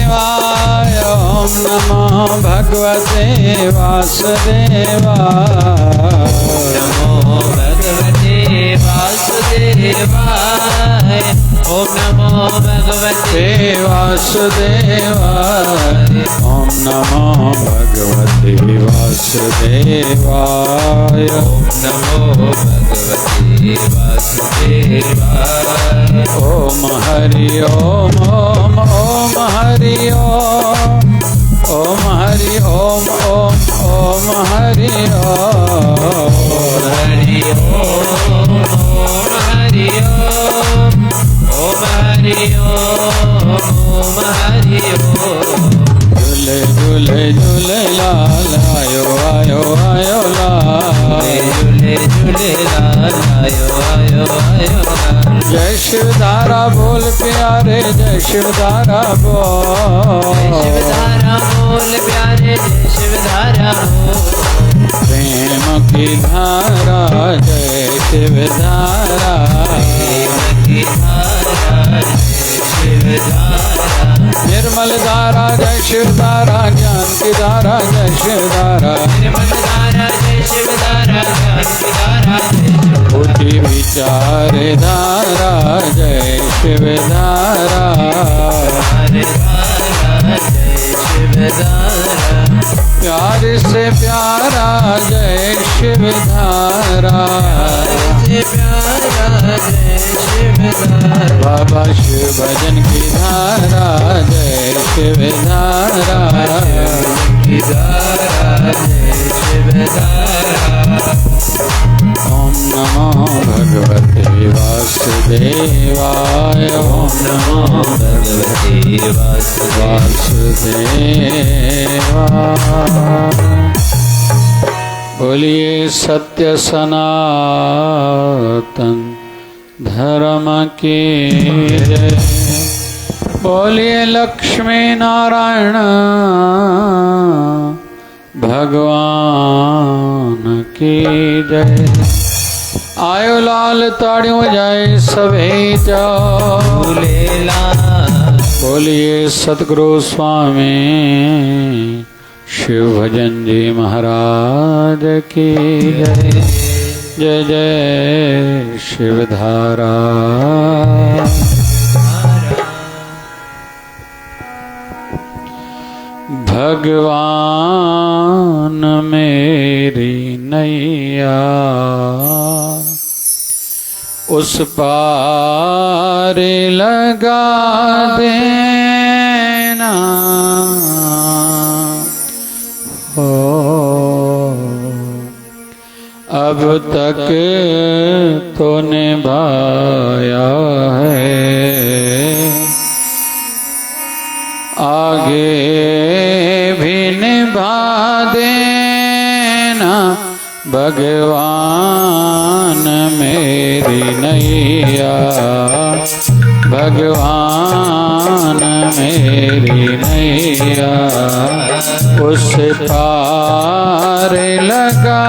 वासुदेवाय ओम नमो भगवते वासुदेवाय नमो भगवते वासुदेवाय ओम नमो भगवते वासुदेवाय ओम नमो भगवते वासुदेवाय ओम नमो भगवते वासुदेवाय ओम हरि ओम ओम ओम हरि ओम ओम हरि ओम ओम ओम हरि ओम हरि ओम हरि ओम ओम हरि ओम हरि ओम झूले झूले झूले लाल आयो आयो आयो लाल झूले झूले लाल आयो आयो आयो लाल जय शिवधारा बोल प्यारे जय शिवधारा बोल शिवधारा बोल प्यारे जय शिवधारा बोल प्रेम की धारा जय शिवधारा प्रेम की धारा जय शिवधारा निर्मल धारा जय शिवधारा ज्ञान की धारा जय शिवधारा निर्मल धारा जय शिवधारा ज्ञान की धारा बुद्धि विचार धारा जय शिवधारा जय शिवधारा प्यार से प्यारा जय शिवधारा से प्यारा जय शिवधारा बाबा शिव भजन की धारा जय शिवधारा की धारा जय शिवधारा ओम नमो भगवते वासुदेवाय ओम नमो भगवते वासुदेवाय बोलिए सत्य सनातन धर्म की जय बोलिए लक्ष्मी नारायण भगवान की जय आयो लाल ताड़ियों जाए सभी जाओ बोलिए सतगुरु स्वामी शिव भजन जी महाराज की जय जय जय शिवधारा भगवान मेरी नैया उस पार लगा देना हो अब तक तो निभाया है आगे भी निभा देना भगवान मेरी नैया भगवान मेरी नैया उस पार लगा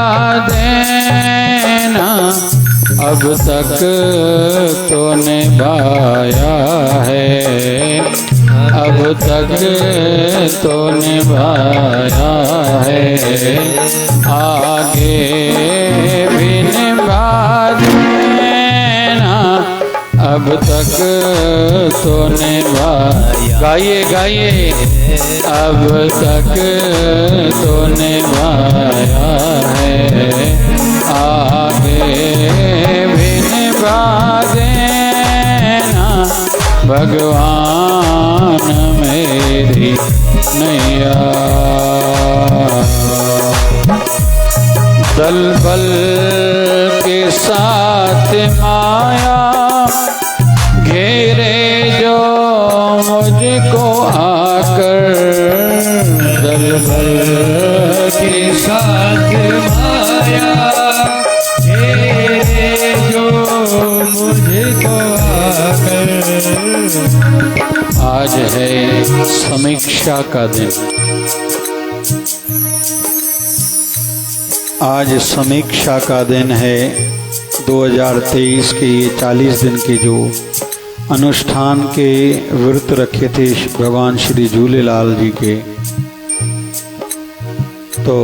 देना अब तक तो निभाया है अब तक तो निभाया है आगे भी निभा देना अब तक तो निभाया गाइए गाइए अब तक तो निभाया है आगे भी निभा देना भगवान मेरी नैया दल बल के साथ माया घेरे जो मुझको आकर दल बल के साथ माया घेरे जो मुझको आकर आज है समीक्षा का दिन आज समीक्षा का दिन है 2023 के ये 40 दिन की जो अनुष्ठान के व्रत रखे थे भगवान श्री झूलेलाल जी के, तो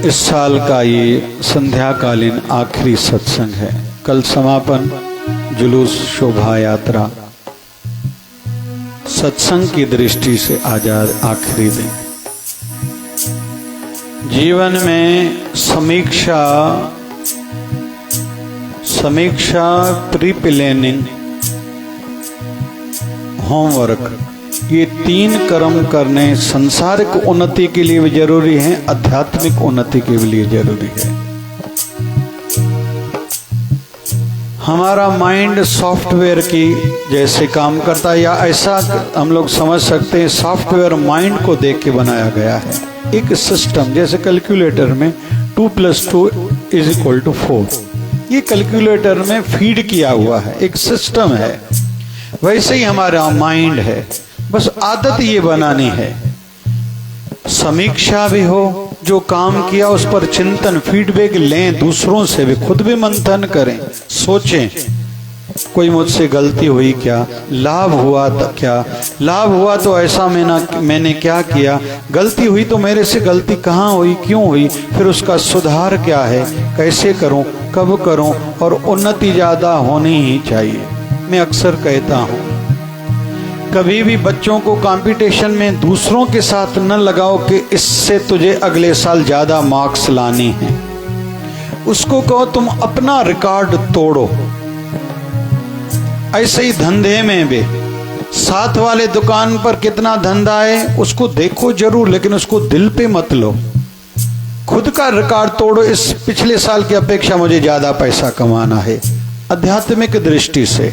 इस साल का ये संध्याकालीन आखिरी सत्संग है। कल समापन जुलूस शोभा यात्रा, सत्संग की दृष्टि से आज आखिरी दिन। जीवन में समीक्षा, प्री प्लानिंग, होमवर्क, ये 3 कर्म करने संसारिक उन्नति के लिए भी जरूरी है, आध्यात्मिक उन्नति के लिए जरूरी है। हमारा माइंड सॉफ्टवेयर की जैसे काम करता है, या ऐसा हम लोग समझ सकते हैं सॉफ्टवेयर माइंड को देख के बनाया गया है। एक सिस्टम, जैसे कैलकुलेटर में 2 + 2 = 4, ये कैलकुलेटर में फीड किया हुआ है, एक सिस्टम है। वैसे ही हमारा माइंड है, बस आदत ये बनानी है। समीक्षा भी हो, जो काम किया उस पर चिंतन, फीडबैक लें दूसरों से भी, खुद भी मंथन करें, सोचें कोई मुझसे गलती हुई क्या, लाभ हुआ क्या, लाभ हुआ तो ऐसा मैंने क्या किया, गलती हुई तो मेरे से गलती कहाँ हुई, क्यों हुई, फिर उसका सुधार क्या है, कैसे करूं, कब करूं, और उन्नति ज़्यादा होनी ही चाहिए। मैं अक्सर कहता हूं, कभी भी बच्चों को कंपटीशन में दूसरों के साथ न लगाओ कि इससे तुझे अगले साल ज़्यादा मार्क्स लाने हैं। उसको कहो तुम अपना रिकॉर्ड तोड़ो। ऐसे ही धंधे में भी, साथ वाले दुकान पर कितना धंधा है उसको देखो जरूर, लेकिन उसको दिल पे मत लो। खुद का रिकॉर्ड तोड़ो, इस पिछले साल की अपेक्षा मुझे ज्यादा पैसा कमाना है। आध्यात्मिक दृष्टि से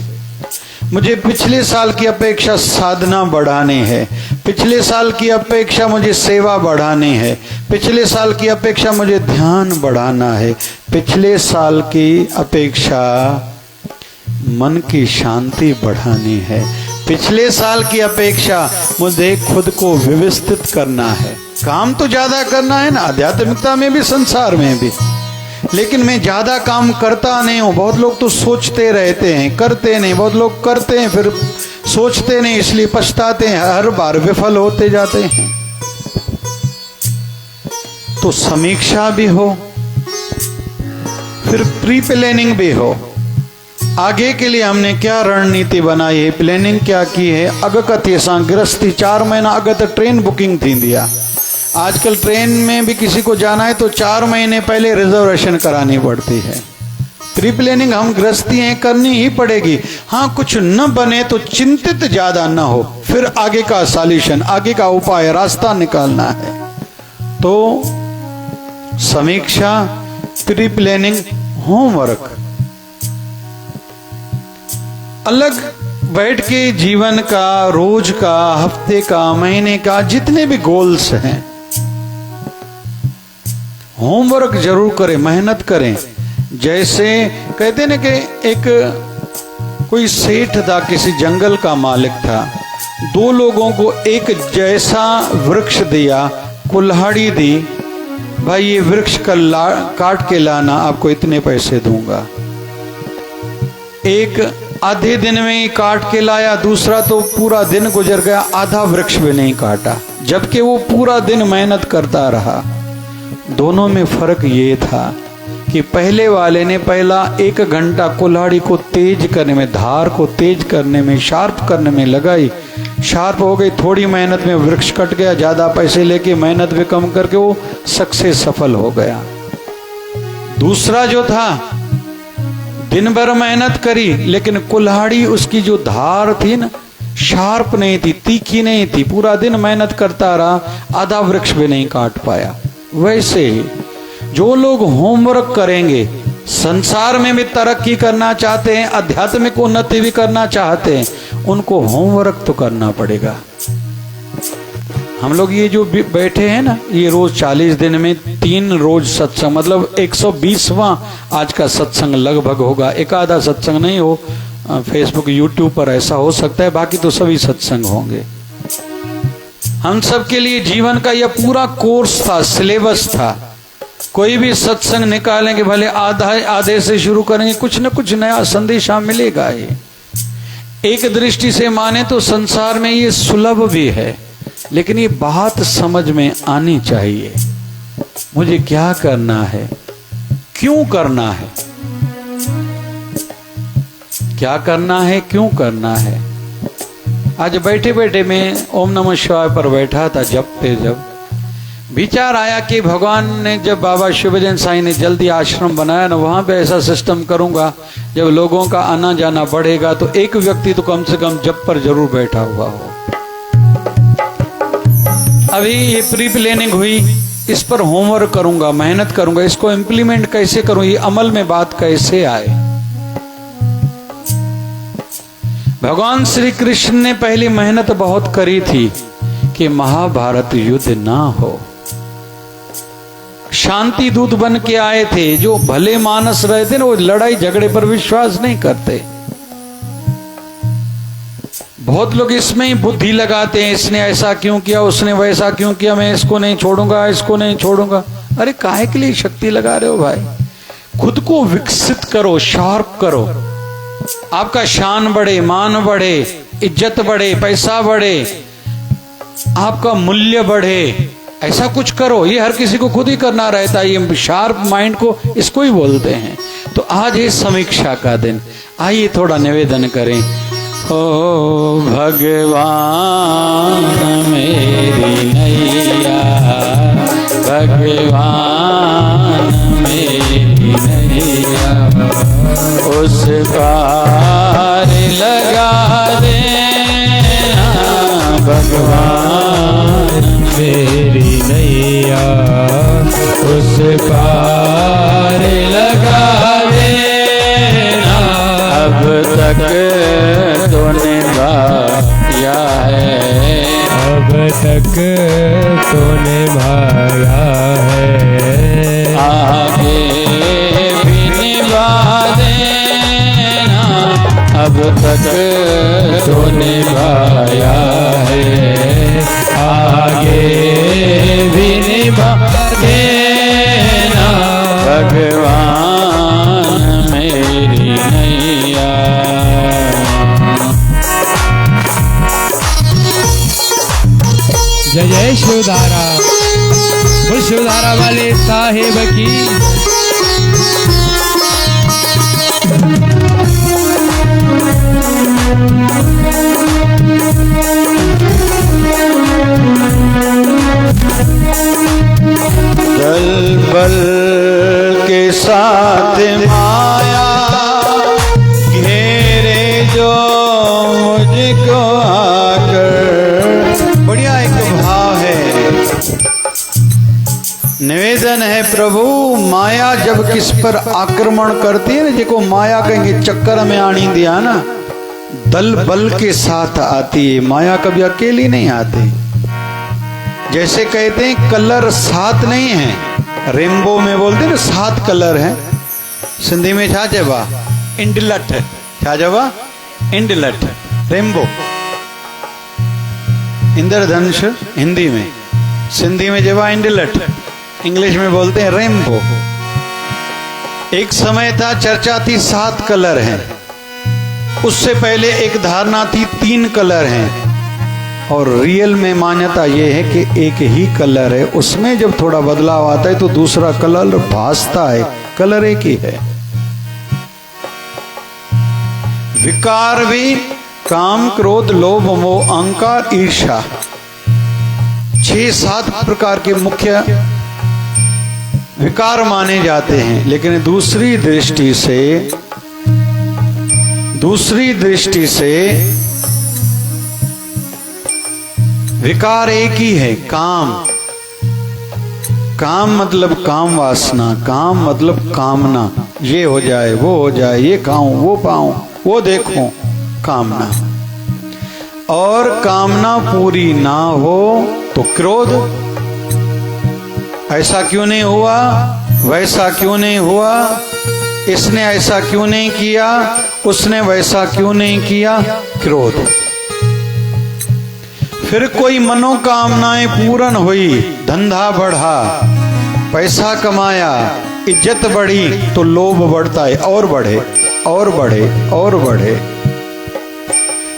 मुझे पिछले साल की अपेक्षा साधना बढ़ानी है, पिछले साल की अपेक्षा मुझे सेवा बढ़ानी है, पिछले साल की अपेक्षा मुझे ध्यान बढ़ाना है, पिछले साल की अपेक्षा मन की शांति बढ़ानी है, पिछले साल की अपेक्षा मुझे खुद को व्यवस्थित करना है। काम तो ज्यादा करना है ना, आध्यात्मिकता में भी संसार में भी, लेकिन मैं ज्यादा काम करता नहीं हूँ। बहुत लोग तो सोचते रहते हैं, करते नहीं। बहुत लोग करते हैं फिर सोचते नहीं, इसलिए पछताते हैं, हर बार विफल होते जाते हैं। तो समीक्षा भी हो, फिर प्री प्लानिंग भी हो। आगे के लिए हमने क्या रणनीति बनाई है, प्लानिंग क्या की है। अगकत ये गृहस्थी 4 महीना अगत ट्रेन बुकिंग थी दिया। आजकल ट्रेन में भी किसी को जाना है तो 4 महीने पहले रिजर्वेशन करानी पड़ती है। प्री प्लानिंग हम गृहस्थी हैं, करनी ही पड़ेगी। हाँ, कुछ न बने तो चिंतित ज्यादा न हो, फिर आगे का सॉल्यूशन, आगे का उपाय, रास्ता निकालना है। तो समीक्षा, प्री प्लानिंग, होमवर्क, अलग बैठ के जीवन का, रोज का, हफ्ते का, महीने का, जितने भी गोल्स हैं, होमवर्क जरूर करें, मेहनत करें। जैसे कहते ना कि एक कोई सेठ था, किसी जंगल का मालिक था, 2 लोगों को एक जैसा वृक्ष दिया, कुल्हाड़ी दी, भाई ये वृक्ष कल काट के लाना, आपको इतने पैसे दूंगा। एक आधे दिन में ही काट के लाया, दूसरा तो पूरा दिन गुजर गया, आधा वृक्ष भी नहीं काटा, जबकि वो पूरा दिन मेहनत करता रहा। दोनों में फर्क ये था कि पहले वाले ने पहला 1 घंटा कुल्हाड़ी को तेज करने में, धार को तेज करने में, शार्प करने में लगाई, शार्प हो गई, थोड़ी मेहनत में वृक्ष कट गया, ज्यादा पैसे लेके मेहनत भी कम करके वो सक्सेस सफल हो गया। दूसरा जो था, दिन भर मेहनत करी, लेकिन कुल्हाड़ी उसकी जो धार थी ना, शार्प नहीं थी, तीखी नहीं थी, पूरा दिन मेहनत करता रहा, आधा वृक्ष भी नहीं काट पाया। वैसे ही जो लोग होमवर्क करेंगे, संसार में भी तरक्की करना चाहते हैं, आध्यात्मिक उन्नति भी करना चाहते हैं, उनको होमवर्क तो करना पड़ेगा। हम लोग ये जो बैठे हैं ना, ये रोज 40 दिन में 3 रोज सत्संग, मतलब 120वां आज का सत्संग लगभग होगा। एक आधा सत्संग नहीं हो, फेसबुक यूट्यूब पर ऐसा हो सकता है, बाकी तो सभी सत्संग होंगे। हम सब के लिए जीवन का यह पूरा कोर्स था, सिलेबस था। कोई भी सत्संग निकालेंगे, भले आधे से शुरू करेंगे, कुछ न कुछ नया संदेशा मिलेगा ही। एक दृष्टि से माने तो संसार में ये सुलभ भी है, लेकिन ये बात समझ में आनी चाहिए, मुझे क्या करना है, क्यों करना है, क्या करना है, क्यों करना है। आज बैठे बैठे मैं ओम नमः शिवाय पर बैठा था, जपते जब विचार आया कि भगवान ने जब बाबा शिवजन साईं ने जल्दी आश्रम बनाया ना, वहां पे ऐसा सिस्टम करूंगा जब लोगों का आना जाना बढ़ेगा तो एक व्यक्ति तो कम से कम जप पर जरूर बैठा हुआ हो। अभी ये प्री प्लानिंग हुई, इस पर होमवर्क करूंगा, मेहनत करूंगा, इसको इम्प्लीमेंट कैसे करूं, ये अमल में बात कैसे आए। भगवान श्री कृष्ण ने पहली मेहनत बहुत करी थी कि महाभारत युद्ध ना हो। शांति दूत बन के आए थे, जो भले मानस रहे थे ना, वो लड़ाई झगड़े पर विश्वास नहीं करते। बहुत लोग इसमें ही बुद्धि लगाते हैं, इसने ऐसा क्यों किया, उसने वैसा क्यों किया, मैं इसको नहीं छोड़ूंगा, इसको नहीं छोड़ूंगा। अरे काहे के लिए शक्ति लगा रहे हो भाई? खुद को विकसित करो, शार्प करो, आपका शान बढ़े, मान बढ़े, इज्जत बढ़े, पैसा बढ़े, आपका मूल्य बढ़े, ऐसा कुछ करो। ये हर किसी को खुद ही करना रहता है, ये शार्प माइंड को इसको ही बोलते हैं। तो आज है समीक्षा का दिन, आइए थोड़ा निवेदन करें। ओ भगवान मेरी नैया, भगवान मेरी नैया, उस पार लगा देना, भगवान मेरी नैया, उस पार लगा देना। अब तक तो निभाया है, अब तक तो निभाया है, आगे भी निभा देना। अब तक तो निभाया है, आगे भी निभा देना, भगवान मेरी नैया। जय जय शिवधारा, बोल शिवधारा वाले साहेब की। दल बल के साथ माया घेरे जो मुझको आकर। बढ़िया एक भाव है, निवेदन है प्रभु, माया जब किस पर आक्रमण करती है ना, जिसको माया कहेंगे चक्कर में आनी दिया ना, दल बल के साथ आती है, माया कभी अकेली नहीं आती। जैसे कहते हैं कलर 7 नहीं है, रेनबो में बोलते हैं 7 कलर हैं, सिंधी में छा चेबा इंडलट, छा चेबा इंडलट, रेनबो इंद्रधनुष हिंदी में, सिंधी में चेबा इंडलट, इंग्लिश में बोलते हैं रेनबो। एक समय था, चर्चा थी 7 कलर हैं, उससे पहले एक धारणा थी 3 कलर हैं, और रियल में मान्यता यह है कि एक ही कलर है। उसमें जब थोड़ा बदलाव आता है तो दूसरा कलर भासता है, कलर एक ही है। विकार भी काम, क्रोध, लोभ, मोह, अहंकार, ईर्ष्या, 6-7 प्रकार के मुख्य विकार माने जाते हैं। लेकिन दूसरी दृष्टि से विकार एक ही है, काम। काम मतलब काम वासना, काम मतलब कामना, ये हो जाए, वो हो जाए, ये खाऊं, वो पाऊं, वो देखूं, कामना। और कामना पूरी ना हो तो क्रोध, ऐसा क्यों नहीं हुआ, वैसा क्यों नहीं हुआ, इसने ऐसा क्यों नहीं किया, उसने वैसा क्यों नहीं किया, क्रोध। फिर कोई मनोकामनाएं पूर्ण हुई, धंधा बढ़ा, पैसा कमाया, इज्जत बढ़ी तो लोभ बढ़ता है, और बढ़े और बढ़े और बढ़े।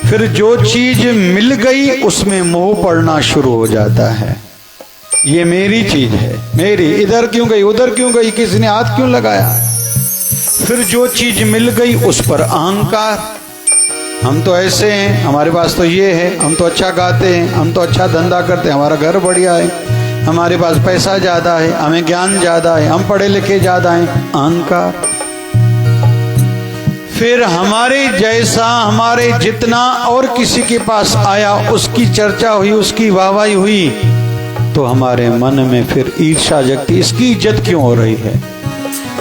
फिर जो चीज मिल गई उसमें मोह पड़ना शुरू हो जाता है। ये मेरी चीज है, मेरी, इधर क्यों गई उधर क्यों गई, किसने हाथ क्यों लगाया। फिर जो चीज मिल गई उस पर अहंकार, हम तो ऐसे हैं, हमारे पास तो ये है, हम तो अच्छा गाते हैं, हम तो अच्छा धंधा करते हैं, हमारा घर बढ़िया है, हमारे पास पैसा ज्यादा है, हमें ज्ञान ज्यादा है, हम पढ़े लिखे ज्यादा हैं, अहंकार। फिर हमारे जैसा, हमारे जितना और किसी के पास आया, उसकी चर्चा हुई, उसकी वाहवाही हुई, तो हमारे मन में फिर ईर्ष्या जगती, इसकी इज्जत क्यों हो रही है।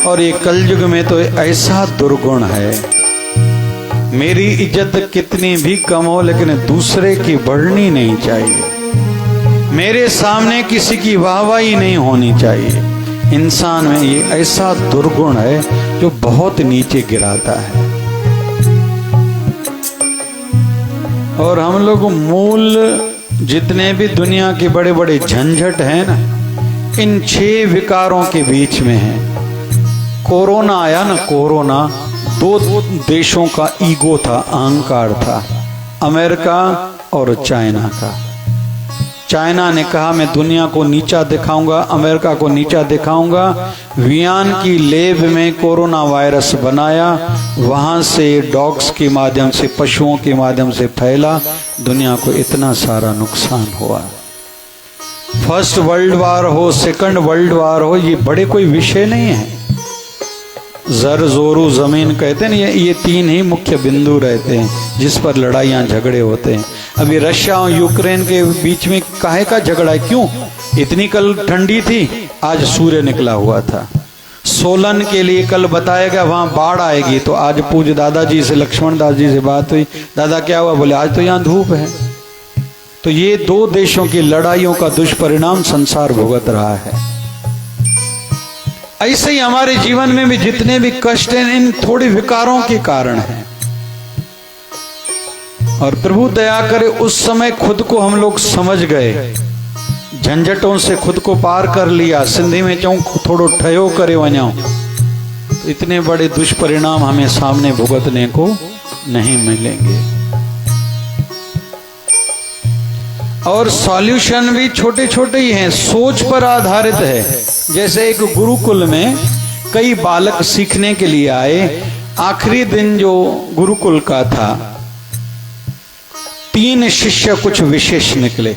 और ये कलयुग में तो ऐसा दुर्गुण है, मेरी इज्जत कितनी भी कम हो लेकिन दूसरे की बढ़नी नहीं चाहिए, मेरे सामने किसी की वाहवाही नहीं होनी चाहिए। इंसान में ये ऐसा दुर्गुण है जो बहुत नीचे गिराता है। और हम लोग मूल जितने भी दुनिया के बड़े बड़े झंझट हैं ना, इन 6 विकारों के बीच में है। कोरोना आया ना, कोरोना, 2 देशों का ईगो था, अहंकार था, अमेरिका और चाइना का। चाइना ने कहा मैं दुनिया को नीचा दिखाऊंगा, अमेरिका को नीचा दिखाऊंगा। वियन की लैब में कोरोना वायरस बनाया, वहां से डॉग्स के माध्यम से, पशुओं के माध्यम से फैला, दुनिया को इतना सारा नुकसान हुआ। फर्स्ट वर्ल्ड वार हो, सेकंड वर्ल्ड वार हो, ये बड़े कोई विषय नहीं है। जर जोरू जमीन कहते हैं, ये 3 ही मुख्य बिंदु रहते हैं जिस पर लड़ाइयाँ झगड़े होते हैं। अभी रशिया और यूक्रेन के बीच में काहे का झगड़ा है, क्यों? इतनी कल ठंडी थी, आज सूर्य निकला हुआ था। सोलन के लिए कल बताया गया वहां बाढ़ आएगी, तो आज पूज्य दादाजी से, लक्ष्मण दास जी से बात हुई, दादा क्या हुआ, बोले आज तो यहाँ धूप है। तो ये 2 देशों की लड़ाइयों का दुष्परिणाम संसार भुगत रहा है। ऐसे ही हमारे जीवन में भी जितने भी कष्ट हैं, इन थोड़े विकारों के कारण हैं। और प्रभु दया करे उस समय खुद को हम लोग समझ गए, झंझटों से खुद को पार कर लिया, सिंधी में चऊं थोड़ो ठयो करे वञो, तो इतने बड़े दुष्परिणाम हमें सामने भुगतने को नहीं मिलेंगे। और सॉल्यूशन भी छोटे छोटे ही हैं, सोच पर आधारित है। जैसे एक गुरुकुल में कई बालक सीखने के लिए आए, आखिरी दिन जो गुरुकुल का था, 3 शिष्य कुछ विशेष निकले।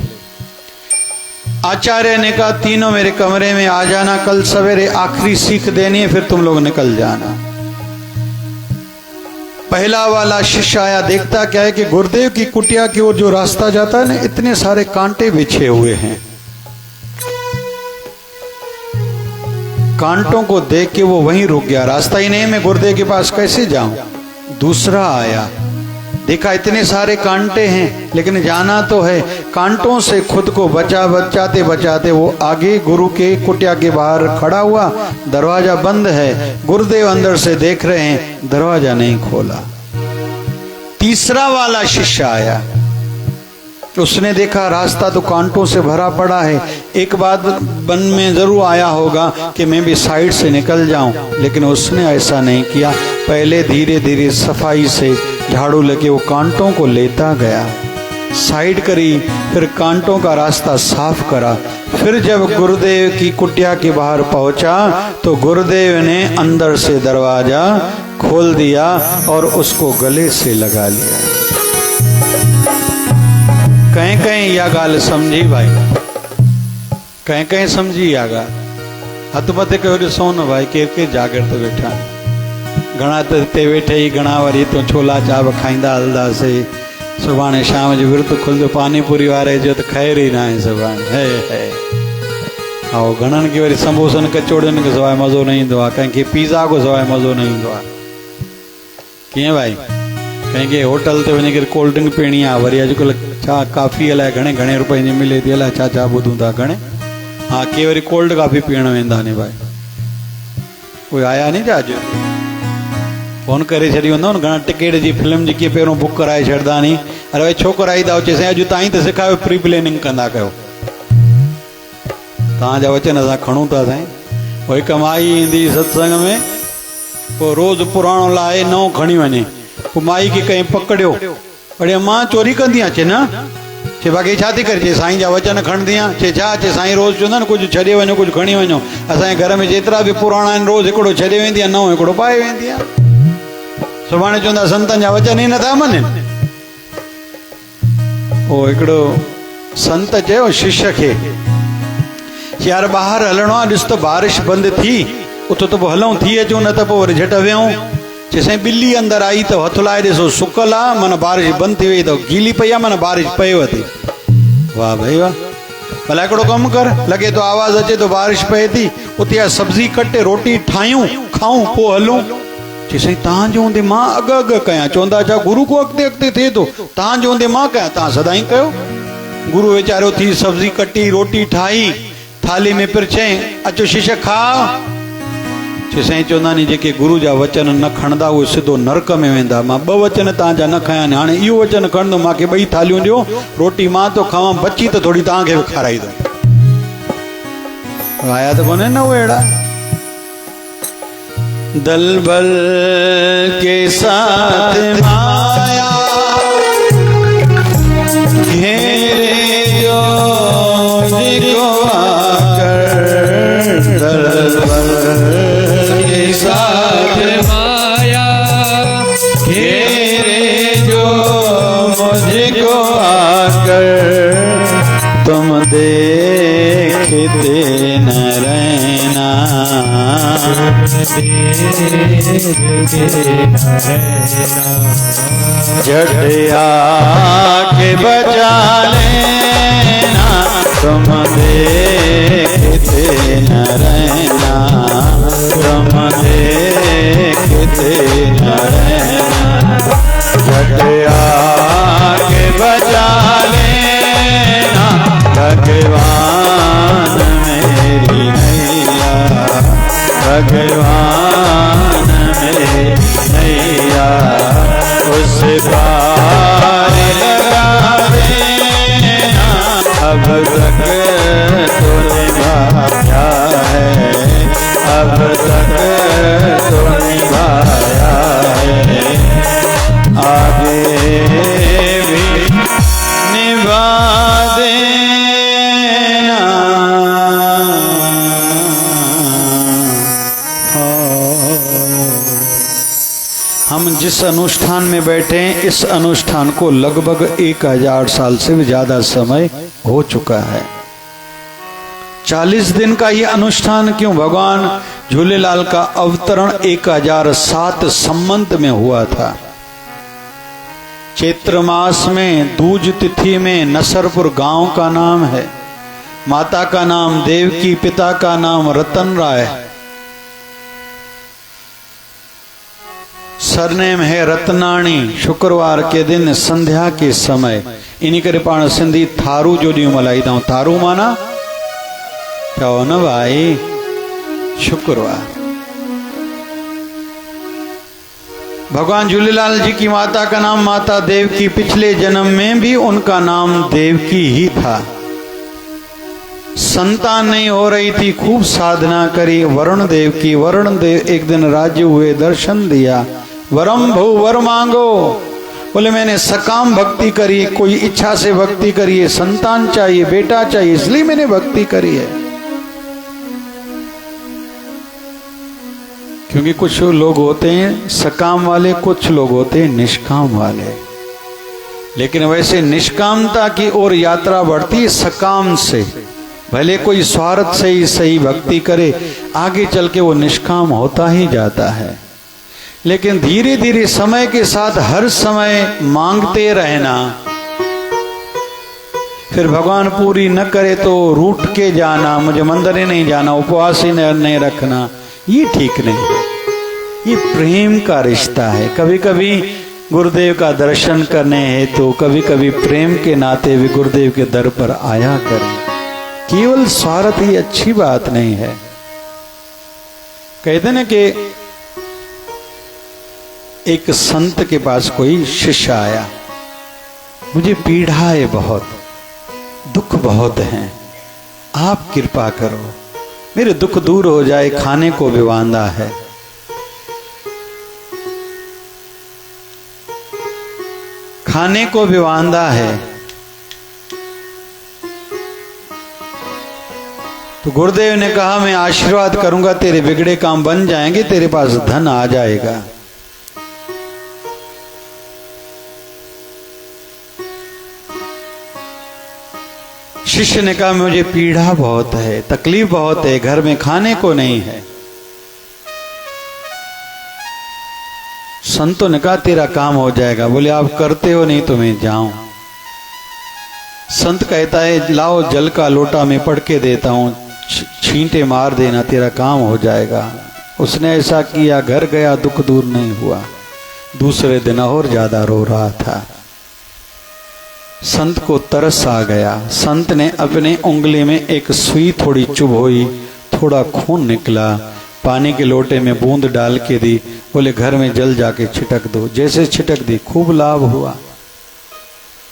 आचार्य ने कहा तीनों मेरे कमरे में आ जाना, कल सवेरे आखिरी सीख देनी है, फिर तुम लोग निकल जाना। पहला वाला शिष्य आया, देखता क्या है कि गुरुदेव की कुटिया की ओर जो रास्ता जाता है ना, इतने सारे कांटे बिछे हुए हैं। कांटों को देख के वो वहीं रुक गया, रास्ता ही नहीं, मैं गुरुदेव के पास कैसे जाऊं। दूसरा आया, देखा इतने सारे कांटे हैं लेकिन जाना तो है। कांटों से खुद को बचाते बचाते वो आगे गुरु के कुटिया के बाहर खड़ा हुआ, दरवाजा बंद है, गुरुदेव अंदर से देख रहे हैं, दरवाजा नहीं खोला। तीसरा वाला शिष्य आया, उसने देखा रास्ता तो कांटों से भरा पड़ा है, एक बात मन में जरूर आया होगा कि मैं भी साइड से निकल जाऊं, लेकिन उसने ऐसा नहीं किया। पहले धीरे धीरे सफाई से झाड़ू लेके वो कांटों को लेता गया, साइड करी, फिर कांटों का रास्ता साफ करा। फिर जब गुरुदेव की कुटिया के बाहर पहुंचा तो गुरुदेव ने अंदर से दरवाजा खोल दिया और उसको गले से लगा लिया। कहीं कहीं या गाल समझी भाई, कहीं कहीं समझी या गाल। हथ मथे कयो ॾिसो न भाई, केर केर जागृत वेठा, घणा त हिते वेठे ई, घणा वरी हितो छोला चाप खाईंदा हलंदासीं। सुभाणे शाम जो विर्त खुलंदो पानीपुरी वारे जो त ख़ैर ई न आहे सुभाणे, है ऐं घणनि खे वरी समोसनि कचौड़ियुनि खां सवाइ मज़ो न ईंदो आहे, कंहिंखे पिज़ा खां सवाइ मज़ो न ईंदो आहे। कीअं भाई, कंहिंखे होटल ते वञी करे कोल्ड ड्रिंक पीअणी आहे, वरी अॼुकल्ह छा काफ़ी अलाए घणे घणे रुपए जी मिले थी, अलाए छा छा ॿुधूं था घणे। हा, के वरी कोल्ड कॉफ़ी पीअण वेंदा नी भाई, कोई आया नहीं था अॼु, फोन करे छॾी हूंदो न, घणा टिकट जी फिल्म जी कीअं पहिरियों बुक कराए छॾंदा नी। अरे भाई छो कराईंदा, चइसि अॼु ताईं त सेखारियो, प्री प्लेनिंग कंदा कयो, तव्हांजा वचन असां खणूं था साईं। वही कमाई ईंदी सत्संग में, पोइ रोज़ पुराणो लाहे नओं खणी वञे। पोइ माई खे कंहिं पकड़ियो, अड़े मां चोरी कंदी आहियां। चए न, चे बाक़ी छा थी करे? चे साईं जा वचन खणंदी आहियां। चे छा? चे साईं रोज़ चवंदा आहिनि कुझु छॾे वञो, कुझु खणी वञो। असांजे घर में जेतिरा बि पुराणा आहिनि रोज़ हिकिड़ो छॾे वेंदी आहे, नओं हिकिड़ो पाए वेंदी आहे। सुभाणे चवंदा संतनि जा वचन ई नथा मञनि। पोइ हिकिड़ो संत चयो शिष्य खे, यार ॿाहिरि हलणो आहे, ॾिस त बारिश बंदि थी, उतो त पोइ हलूं, थी अचूं, न त पोइ वरी झटि वियूं। चए साईं ॿिली अंदरि आई त हथु लाइ ॾिसो सुकल आहे, माना बारिश बंदि थी वई त गीली पई आहे, माना बारिश पएव थी। वाह भाई वाह। भला हिकिड़ो कमु कर, लॻे थो आवाज़ अचे थो बारिश पए थी, उते सब्जी कटे रोटी ठाहियूं खाऊं पोइ हलूं। चए साईं तव्हांजे हूंदे मां अॻु कयां? चवंदा छा गुरू को अॻिते थिए थो, तव्हांजे हूंदे मां कयां? तव्हां सदाईं कयो। गुरू वीचारो थी सब्जी कटी रोटी ठाही, थाली में पिरछे, अचो शिष्य खा। चए साईं चवंदा नी जेके गुरू जा वचन न खणंदा उहे सिधो नरक में वेंदा। मां ॿ वचन तव्हांजा न खयां, हाणे इहो वचन खणंदो, मूंखे ॿई थालियूं ॾियो, रोटी मां तो खावां, बची त थोड़ी तव्हांखे बि खाराईंदो। आया त कोन्हे न उहे अहिड़ा। दल बल के साथ माया घेरे जो जिको आकर, दल बल के साथ माया घेरे जो मुझको आकर, तुम देखते न रहना, झट आके बचा लेना, तुम देखते न रहना, तुम देखते न रहना, झट आके बचा लेना, भगवान मेरी नैया, भगवान मेरी नैया, उस पार लगा देना, अब तक तो निभाया है, अब तक तो निभाया है, आगे भी निभा देना। हम जिस अनुष्ठान में बैठे हैं, इस अनुष्ठान को लगभग 1000 साल से भी ज्यादा समय हो चुका है। 40 दिन का ये अनुष्ठान क्यों? भगवान झूलेलाल का अवतरण 1007 संवत में हुआ था। चैत्र मास में दूज तिथि में नसरपुर गांव का नाम है। माता का नाम देवकी, पिता का नाम रतन राय, सरनेम है रत्नाणी। शुक्रवार के दिन संध्या के समय इन्हीं करे पाण सिंधी थारू जो ॾींहुं मल्हाईंदा आहियूं। थारू माना चओ न भाई, शुक्रवार। भगवान झूलेलाल जी की माता का नाम माता देवकी, पिछले जन्म में भी उनका नाम देवकी ही था। संतान नहीं हो रही थी, खूब साधना करी। वरुण देव की, वरुण देव एक दिन राज्य हुए, दर्शन दिया, वरम भू वर मांगो। बोले मैंने सकाम भक्ति करी, कोई इच्छा से भक्ति करी है, संतान चाहिए, बेटा चाहिए, इसलिए मैंने भक्ति करी है। क्योंकि कुछ लोग होते हैं सकाम वाले, कुछ लोग होते हैं निष्काम वाले। लेकिन वैसे निष्कामता की ओर यात्रा बढ़ती है सकाम से। भले कोई स्वार्थ से ही सही भक्ति करे, आगे चल के वो निष्काम होता ही जाता है। लेकिन धीरे धीरे समय के साथ हर समय मांगते रहना, फिर भगवान पूरी न करे तो रूठ के जाना, मुझे मंदिर ही नहीं जाना, उपवास ही नहीं रखना, ये ठीक नहीं है। ये प्रेम का रिश्ता है। कभी कभी गुरुदेव का दर्शन करने हेतु, कभी कभी प्रेम के नाते भी गुरुदेव के दर पर आया करें। केवल स्वार्थ ही अच्छी बात नहीं है। कहते ना कि एक संत के पास कोई शिष्य आया, मुझे पीड़ा है बहुत, दुख बहुत है, आप कृपा करो। मेरे दुख दूर हो जाए, खाने को भी वांदा है। खाने को भी वांदा है। तो गुरुदेव ने कहा मैं आशीर्वाद करूंगा, तेरे बिगड़े काम बन जाएंगे, तेरे पास धन आ जाएगा। शिष्य ने कहा मुझे पीड़ा बहुत है, तकलीफ बहुत है, घर में खाने को नहीं है। संतों ने कहा तेरा काम हो जाएगा। बोले आप करते हो नहीं तो मैं जाऊं। संत कहता है लाओ जल का लोटा मैं पढ़ के देता हूं, छींटे मार देना, तेरा काम हो जाएगा। उसने ऐसा किया, घर गया, दुख दूर नहीं हुआ। दूसरे दिन और ज्यादा रो रहा था। संत को तरस आ गया। संत ने अपने उंगली में एक सुई थोड़ी चुभोई, थोड़ा खून निकला, पानी के लोटे में बूंद डाल के दी। बोले घर में जल जाके छिटक दो। जैसे छिटक दी खूब लाभ हुआ।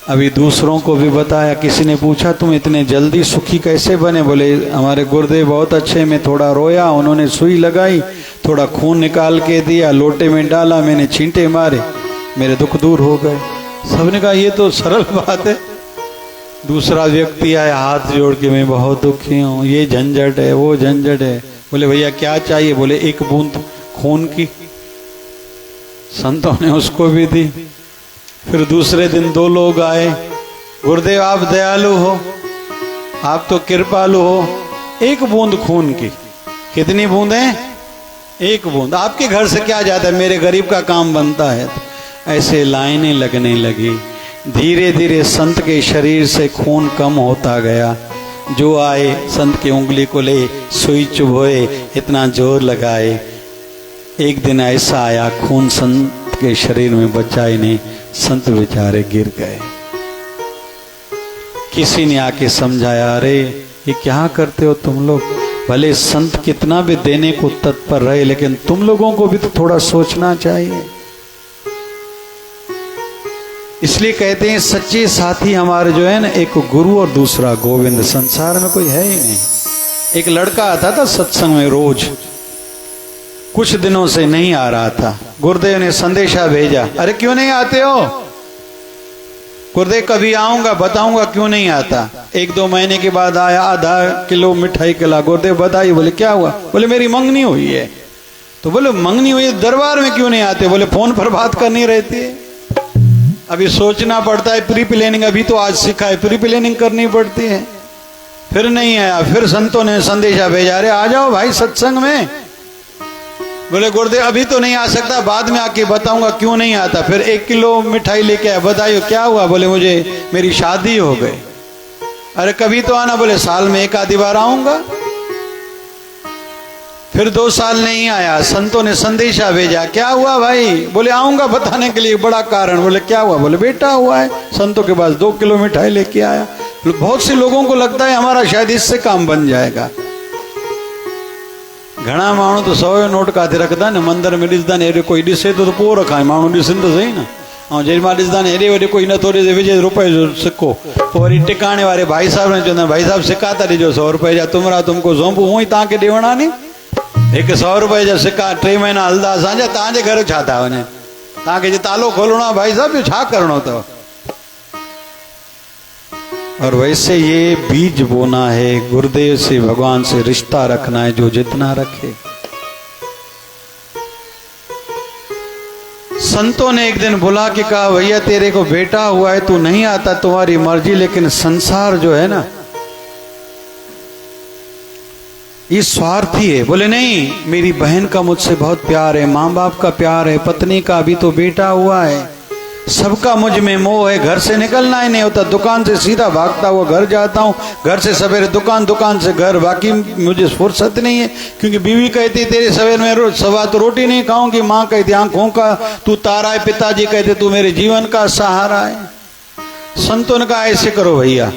अभी दूसरों को भी बताया। किसी ने पूछा तुम इतने जल्दी सुखी कैसे बने? बोले हमारे गुरुदेव बहुत अच्छे। मैं थोड़ा रोया, उन्होंने सुई लगाई, थोड़ा खून निकाल के दिया, लोटे में डाला, मैंने छींटे मारे, मेरे दुख दूर हो गए। सबने कहा ये तो सरल बात है। दूसरा व्यक्ति आया हाथ जोड़ के, मैं बहुत दुखी हूँ, ये झंझट है, वो झंझट है। बोले भैया क्या चाहिए? बोले एक बूंद खून की। संतों ने उसको भी दी। फिर दूसरे दिन दो लोग आए, गुरुदेव आप दयालु हो, आप तो कृपालु हो, एक बूंद खून की। कितनी बूंदें? एक बूंद। आपके घर से क्या जाता है, मेरे गरीब का काम बनता है। ऐसे लाइनें लगने लगी। धीरे धीरे संत के शरीर से खून कम होता गया। जो आए संत की उंगली को ले सुई चुभोए, इतना जोर लगाए। एक दिन ऐसा आया खून संत के शरीर में बचा ही नहीं, संत बेचारे गिर गए। किसी ने आके समझाया, अरे ये क्या करते हो तुम लोग? भले संत कितना भी देने को तत्पर रहे, लेकिन तुम लोगों को भी तो थोड़ा सोचना चाहिए। इसलिए कहते हैं सच्चे साथी हमारे जो है ना, एक गुरु और दूसरा गोविंद। संसार में कोई है ही नहीं। एक लड़का आता था सत्संग में रोज, कुछ दिनों से नहीं आ रहा था। गुरुदेव ने संदेशा भेजा, अरे क्यों नहीं आते हो? गुरुदेव कभी आऊंगा, बताऊंगा क्यों नहीं आता। एक दो महीने के बाद आया, आधा किलो मिठाई खिला। गुरुदेव बताइए। बोले क्या हुआ? बोले मेरी मंगनी हुई है। तो बोले मंगनी हुई है, दरबार में क्यों नहीं आते? बोले फोन पर बात करनी रहती है, अभी सोचना पड़ता है, प्री प्लानिंग अभी तो आज सीखा है, प्री प्लानिंग करनी पड़ती है। फिर नहीं आया। फिर संतों ने संदेशा भेजा, अरे आ जाओ भाई सत्संग में। बोले गुरुदेव अभी तो नहीं आ सकता, बाद में आके बताऊंगा क्यों नहीं आता। फिर 1 किलो मिठाई लेके आया। बताइए क्या हुआ? बोले मुझे मेरी शादी हो गई। अरे कभी तो आना। बोले साल में एक आधी बार आऊंगा। फिर 2 साल नहीं आया। संतों ने संदेशा भेजा, क्या हुआ भाई? बोले आऊंगा बताने के लिए, बड़ा कारण। बोले क्या हुआ? बोले बेटा हुआ है। संतों के पास 2 किलो मिठाई लेके आया। बहुत से लोगों को लगता है हमारा शायद इससे काम बन जाएगा। घना माण्हू तो 100 नोट काथे रखदा ने, मंदिर में ॾिसंदा ने, कोई ॾिसे तो पोइ रखाए, माण्हू ॾिसनि त सही न। ऐं जेॾी महिल ॾिसंदा ने हेॾे होॾे कोई नथो ॾिसे, विझे रुपए जो सिक्को। पोइ वरी टिकाणे वारे भाई साहब ने चवंदा, भाई साहब सिक्का था ॾिजो 100 रुपए जा, तुमरा तुमको सौंपू। हूअं ई तव्हांखे ॾियणा नी। हिकु 100 रुपए जा सिक्का 3 महीना हलंदा असांजा। तव्हांजे घर छा था वञे? तव्हांखे जे तालो खोलणो आहे भाई साहब, छा करिणो अथव? और वैसे ये बीज बोना है, गुरुदेव से भगवान से रिश्ता रखना है। जो जितना रखे। संतों ने एक दिन बुला के कहा, भैया तेरे को बेटा हुआ है, तू नहीं आता, तुम्हारी मर्जी, लेकिन संसार जो है ना ये स्वार्थी है। बोले नहीं, मेरी बहन का मुझसे बहुत प्यार है, माँ बाप का प्यार है, पत्नी का, अभी तो बेटा हुआ है, सबका मुझ में मोह है, घर से निकलना ही नहीं होता। दुकान से सीधा भागता हुआ घर जाता हूँ, घर से सवेरे दुकान, दुकान से घर, बाकी मुझे फुर्सत नहीं है। क्योंकि बीवी कहती तेरे सवेरे में सवा तो रोटी नहीं खाऊंगी, माँ कहती आंखों का तू तारा है, पिताजी कहते तू मेरे जीवन का सहारा है। संतों ने कहा ऐसे करो भैया,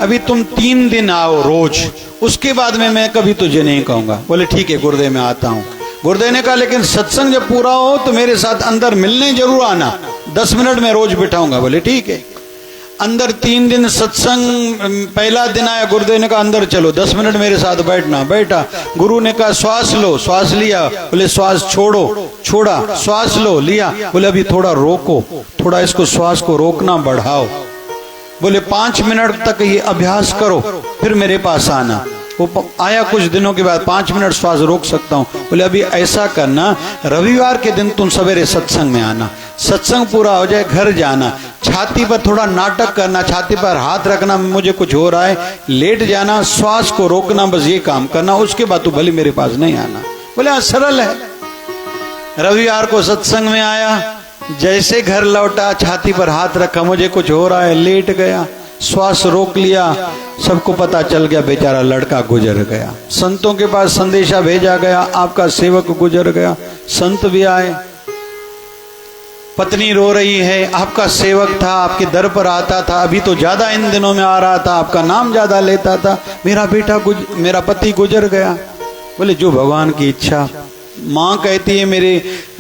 अभी तुम 3 दिन आओ रोज, उसके बाद में मैं कभी तुझे नहीं कहूंगा। बोले ठीक है गुरुदेव मैं आता हूँ। गुरुदेव ने कहा लेकिन सत्संग जब पूरा हो तो मेरे साथ अंदर मिलने जरूर आना, 10 मिनट में रोज बिठाऊंगा। बोले ठीक है। अंदर 3 दिन सत्संग, पहला दिन आया, गुरुदेव ने कहा अंदर चलो 10 मिनट मेरे साथ बैठना। बैठा। गुरु ने कहा श्वास लो, श्वास लिया, बोले श्वास छोड़ो, छोड़ा, श्वास लो, लिया, बोले अभी थोड़ा रोको, थोड़ा इसको श्वास को रोकना बढ़ाओ, बोले 5 मिनट तक ये अभ्यास करो, फिर मेरे पास आना। वो आया, कुछ दिनों के बाद 5 मिनट श्वास रोक सकता हूँ, बोले अभी ऐसा करना, रविवार के दिन तुम सवेरे सत्संग में आना, सत्संग पूरा हो जाए घर जाना, छाती पर थोड़ा नाटक करना, छाती पर हाथ रखना, मुझे कुछ हो रहा है, लेट जाना, श्वास को रोकना, बस ये काम करना, उसके बाद तू भले मेरे पास नहीं आना। बोले हाँ सरल है। रविवार को सत्संग में आया, जैसे घर लौटा, छाती पर हाथ रखा, मुझे कुछ हो रहा है, लेट गया, श्वास रोक लिया, सबको पता चल गया, बेचारा लड़का गुजर गया। संतों के पास संदेशा भेजा गया, आपका सेवक गुजर गया। संत भी आए, पत्नी रो रही है, आपका सेवक था, आपके दर पर आता था, अभी तो ज्यादा इन दिनों में आ रहा था, आपका नाम ज्यादा लेता था, मेरा पति गुजर गया। बोले जो भगवान की इच्छा। माँ कहती है मेरे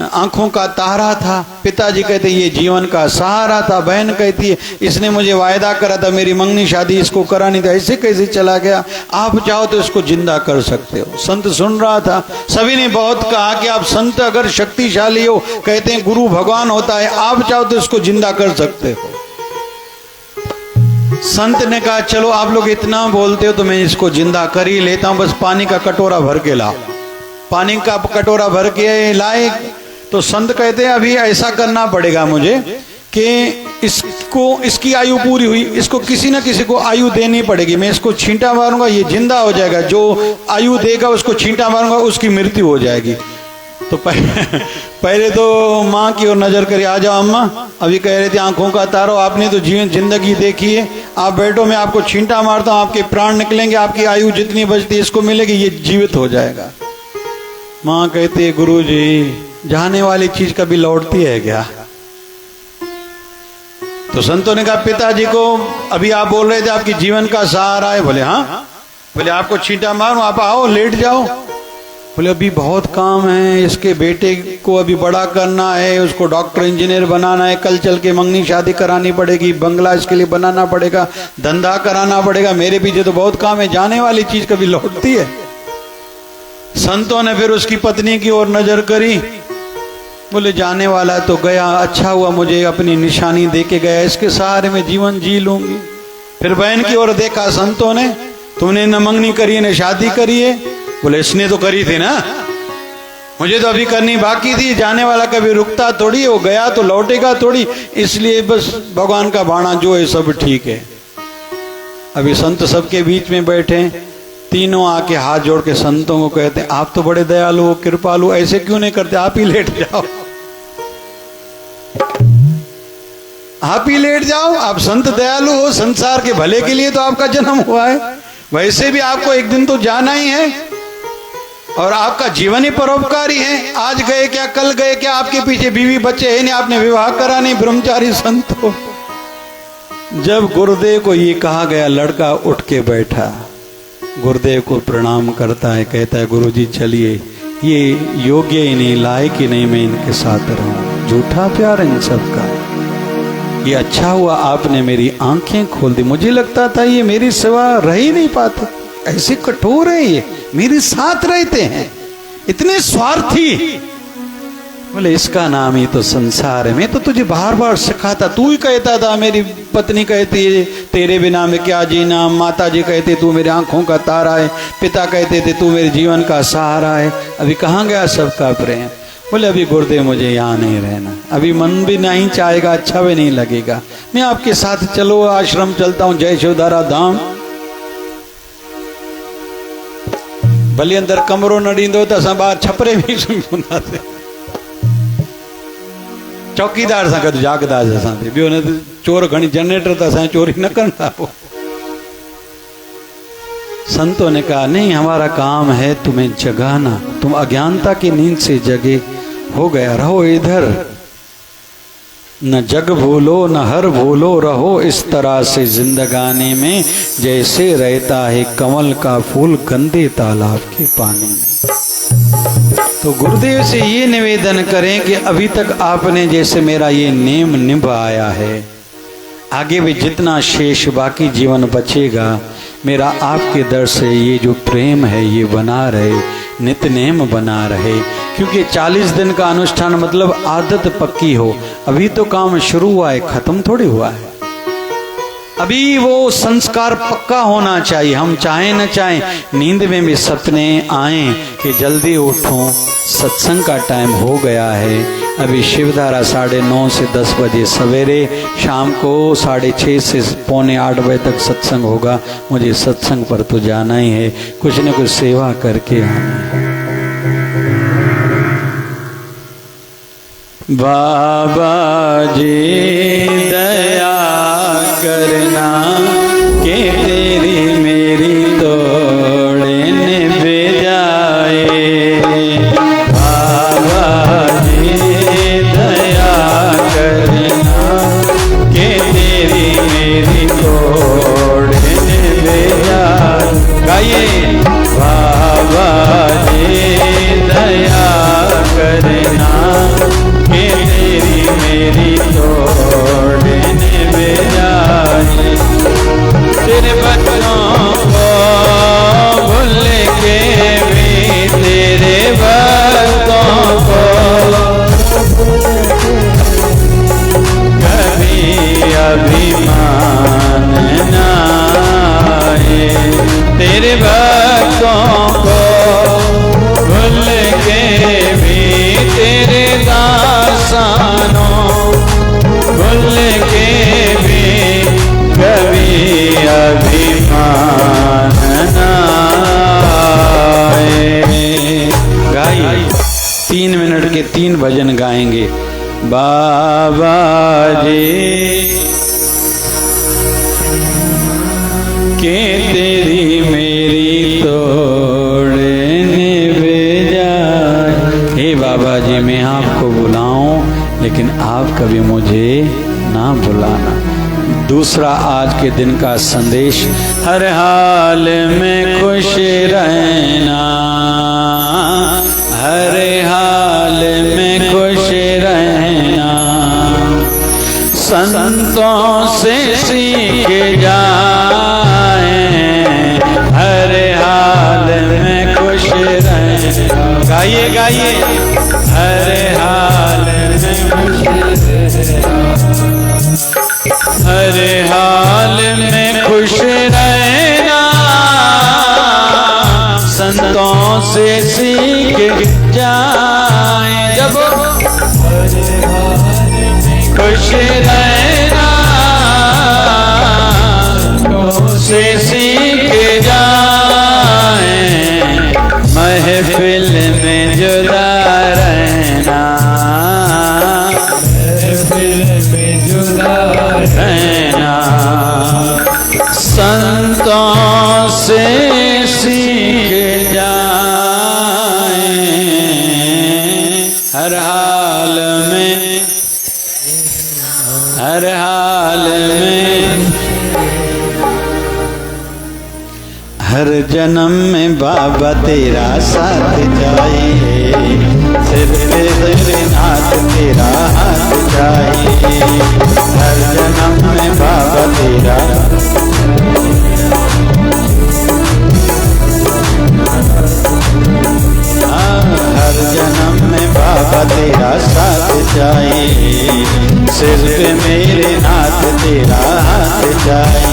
आंखों का तारा था, पिताजी कहते ये जीवन का सहारा था, बहन कहती है इसने मुझे वायदा करा था, मेरी मंगनी शादी इसको करानी था, ऐसे कैसे चला गया, आप चाहो तो इसको जिंदा कर सकते हो। संत सुन रहा था, सभी ने बहुत कहा कि आप संत अगर शक्तिशाली हो, कहते हैं गुरु भगवान होता है, आप चाहो तो इसको जिंदा कर सकते हो। संत ने कहा चलो आप लोग इतना बोलते हो तो मैं इसको जिंदा कर ही लेता हूं, बस पानी का कटोरा भर के लाओ। पानी का कटोरा भर के लाए तो संत कहते हैं अभी ऐसा करना पड़ेगा मुझे कि इसकी आयु पूरी हुई, इसको किसी न किसी को आयु देनी पड़ेगी, मैं इसको छींटा मारूंगा ये जिंदा हो जाएगा, जो आयु देगा उसको छींटा मारूंगा उसकी मृत्यु हो जाएगी। तो पहले तो माँ की ओर नजर करी, आ जाओ अम्मा, अभी कह रहे थे आंखों का तारो, आपने तो जीवन जिंदगी देखी है, आप बैठो मैं आपको छींटा मारता हूँ, आपके प्राण निकलेंगे, आपकी आयु जितनी बचती है इसको मिलेगी, ये जीवित हो जाएगा। माँ कहती है गुरु जी जाने वाली चीज कभी लौटती है क्या? तो संतों ने कहा पिताजी को अभी आप बोल रहे थे आपकी जीवन का सहारा है, बोले हाँ, बोले आपको छींटा मारूं, आप आओ लेट जाओ, बोले अभी बहुत काम है, इसके बेटे को अभी बड़ा करना है, उसको डॉक्टर इंजीनियर बनाना है, कल चल के मंगनी शादी करानी पड़ेगी, बंगला इसके लिए बनाना पड़ेगा, धंधा कराना पड़ेगा, मेरे पीछे तो बहुत काम है, जाने वाली चीज कभी लौटती है? संतों ने फिर उसकी पत्नी की ओर नजर करी, बोले जाने वाला तो गया, अच्छा हुआ मुझे अपनी निशानी दे के गया, इसके सहारे में जीवन जी लूंगी। फिर बहन की ओर देखा संतों ने, तुमने न मंगनी करी न शादी करी है, बोले इसने तो करी थी ना, मुझे तो अभी करनी बाकी थी, जाने वाला कभी रुकता थोड़ी, वो गया तो लौटेगा थोड़ी, इसलिए बस भगवान का बाणा जो है सब ठीक है। अभी संत सबके बीच में बैठे, तीनों आके हाथ जोड़ के संतों को कहते हैं आप तो बड़े दयालु हो, कृपालु, ऐसे क्यों नहीं करते, आप ही लेट जाओ, आप ही लेट जाओ, आप संत दयालु हो, संसार के भले के लिए तो आपका जन्म हुआ है, वैसे भी आपको एक दिन तो जाना ही है, और आपका जीवन ही परोपकारी है, आज गए क्या कल गए क्या, आपके पीछे बीवी बच्चे है नहीं, आपने विवाह करा नहीं, ब्रह्मचारी संत हो। जब गुरुदेव को ये कहा गया, लड़का उठ के बैठा, गुरुदेव को प्रणाम करता है, कहता है गुरुजी चलिए, ये योग्य ही नहीं, लायक ही नहीं मैं इनके साथ रहूं, झूठा प्यार इन सबका, ये अच्छा हुआ आपने मेरी आंखें खोल दी, मुझे लगता था ये मेरी सेवा रह ही नहीं पाते, ऐसे कठोर है ये, मेरे साथ रहते हैं, इतने स्वार्थी, बोले इसका नाम ही तो संसार है, मैं तो तुझे बार बार सिखाता, तू ही कहता था, मेरी पत्नी कहती है तेरे बिना में क्या जीना, माता जी कहते तू मेरी आंखों का तारा है, पिता कहते थे तू मेरे जीवन का सहारा है, अभी कहाँ गया सबका प्रेम? बोले अभी गुरुदेव मुझे यहाँ नहीं रहना, अभी मन भी नहीं चाहेगा, अच्छा भी नहीं लगेगा, मैं आपके साथ चलो आश्रम चलता हूँ, जय शिवधारा धाम, भले अंदर कमरो न डींदो तो असां बाहर छपरे में सुनाते, चौकीदार सां गॾु जागदार असां ते, ॿियो न चोर खणी जनरेटर तो असां चोरी न करना। संतों ने कहा नहीं, हमारा काम है तुम्हें जगाना, तुम अज्ञानता की नींद से जगे हो गया, रहो इधर, न जग भूलो न हर भूलो, रहो इस तरह से जिंदगानी में जैसे रहता है कमल का फूल गंदे तालाब के पानी में। तो गुरुदेव से ये निवेदन करें कि अभी तक आपने जैसे मेरा ये नेम निभाया है, आगे भी जितना शेष बाकी जीवन बचेगा, मेरा आपके दर से ये जो प्रेम है ये बना रहे, नित्यनेम बना रहे। क्योंकि 40 दिन का अनुष्ठान मतलब आदत पक्की हो। अभी तो काम शुरू हुआ है, खत्म थोड़ी हुआ है। अभी वो संस्कार पक्का होना चाहिए। हम चाहें न चाहें, नींद में भी सपने आए कि जल्दी उठो, सत्संग का टाइम हो गया है। अभी शिवधारा 9:30 से 10 बजे सवेरे, शाम को 6:30 से 7:45 बजे तक सत्संग होगा। मुझे सत्संग पर तो जाना ही है, कुछ न कुछ सेवा करके आना। बाबा जी दया करना के तेरी मेरी तोड़े निभे जाए। बाबा जी दया करना के तेरी मेरी तोड़े निभे जाए। गाइए, बाबा जी दया करना के तेरी मेरी तोड़े निभे जाए। तेरे बच्चों को भूल के भी तेरे भक्तों को कभी अभिमान ना आए। तेरे भक्तों को भूल के भी तेरे दासानों भूल के भी कभी अभिमान ना आए। गाइए, 3 मिनट के 3 भजन गाएंगे। बाबा जी के तेरी मेरी तोड़े निभे जाए। हे बाबा जी, मैं आपको बुलाऊं लेकिन आप कभी मुझे ना बुलाना। दूसरा आज के दिन का संदेश, हर हाल में खुश रहना, हर हाल में खुश रहना। संतों से सीख जाए, हर हाल में खुश रहना। गाइए गाइए, हर हाल में खुश रहना, हर हाल में खुश रहना। संतों से सीख जाए, जब खुश रहना से सीख जाए। महफिल में जुदा रहना, महफिल में जुदा रहना। संतों से सीख जाए, हर हाल में, हर हाल में। हर जन्म में बाबा तेरा साथ जाए, सिर पे तेरे नाथ तेरा हाथ जाए। हर जन्म में बाबा तेरा, हर जन्म में बाबा तेरा साथ जाए। सिर पे मेरे नाथ तेरा हाथ जाए।